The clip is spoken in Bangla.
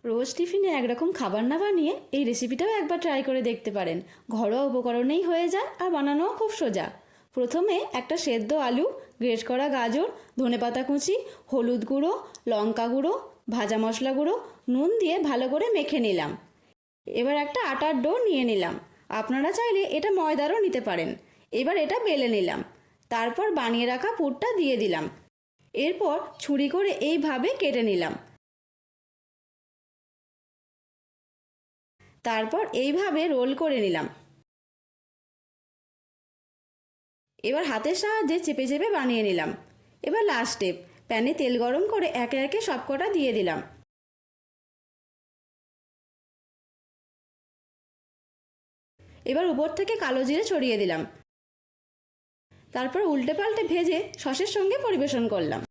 রোজ টিফিনে একরকম খাবার না বানিয়ে এই রেসিপিটাও একবার ট্রাই করে দেখতে পারেন। ঘরোয়া উপকরণেই হয়ে যায় আর বানানোও খুব সোজা। প্রথমে একটা সেদ্ধ আলু, গ্রেট করা গাজর, ধনেপাতা কুচি, হলুদ গুঁড়ো, লঙ্কা গুঁড়ো, ভাজা মশলা গুঁড়ো, নুন দিয়ে ভালো করে মেখে নিলাম। এবার একটা আটার ডো নিয়ে নিলাম। আপনারা চাইলে এটা ময়দারও নিতে পারেন। এবার এটা বেলে নিলাম। তারপর বানিয়ে রাখা পুরটা দিয়ে দিলাম। এরপর ছুরি করে এইভাবে কেটে নিলাম। তারপর এইভাবে রোল করে নিলাম। এবার হাতের সাহায্যে চেপে চেপে বানিয়ে নিলাম। এবার লাস্ট স্টেপ, প্যানে তেল গরম করে একে একে সবকটা দিয়ে দিলাম। এবার উপর থেকে কালো জিরে ছড়িয়ে দিলাম। তারপর উল্টে পাল্টে ভেজে সসের সঙ্গে পরিবেশন করলাম।